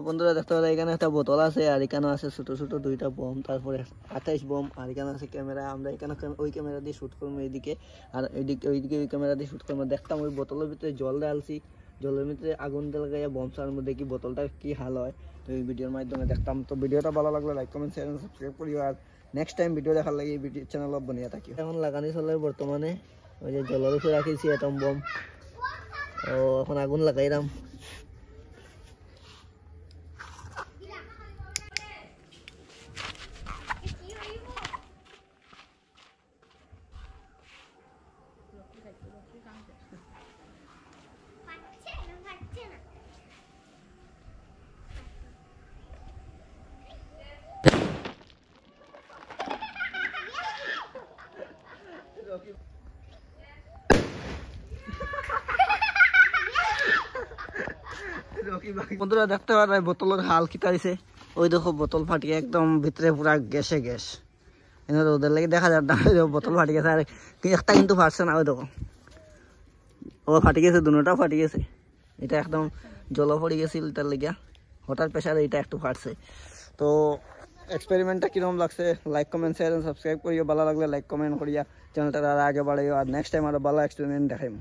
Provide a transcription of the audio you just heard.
বন্ধুরা দেখতে পারে এখানে একটা বোতল আছে আর এখানে আছে ছোট ছোট দুইটা বম, তারপরে 28 বম, আর এখানে আছে ক্যামেরা। আমরা এখানে ওই ক্যামেরা দিয়ে শুট করবো এইদিকে, আর ওইদিকে ওই ক্যামেরা দিয়ে শুট করবো। দেখতাম ওই বোতলের ভিতরে জল ঢালছি, জলের ভিতরে আগুন লাগাইয়া বম ছাড়ার মধ্যে কি বোতলটা কি হাল হয়, তো এই ভিডিওর মাধ্যমে দেখতাম। তো ভিডিওটা ভালো লাগলে লাইক কমেন্ট শেয়ার এবং সাবস্ক্রাইব করিও, আর নেক্সট টাইম ভিডিও দেখার লাগে এই ভিডিও চ্যানেল বানিয়ে থাকি। এখন লাগানি চলে বর্তমানে ওই যে জলের উপরে রাখিছি অ্যাটম বম, ও এখন আগুন লাগাইলাম। বন্ধুরা দেখতে পারে বোতলের হাল কিতা দিছে, ওই দেখো বোতল ফাটিয়ে একদম ভিতরে পুরা গ্যাসে গ্যাস। ওদের লাগে দেখা যায় বোতল ফাটি গেছে, আর একটা কিন্তু ফাটছে না, ওই দেখো ও ফাটি গেছে, দুটোটাও ফাটি গেছে। এটা একদম জল পড়ে গেছিল, তার লেগে হঠাৎ প্রেশারে এটা একটু ফাটছে। তো এক্সপেরিমেন্টটা কিরকম লাগছে লাইক কমেন্ট শেয়ার সাবস্ক্রাইব করিও, ভালো লাগলে লাইক কমেন্ট করিয়া চ্যানেলটা আগে বাড়াইও, আর নেক্সট টাইম আরো ভালো এক্সপেরিমেন্ট দেখাইম।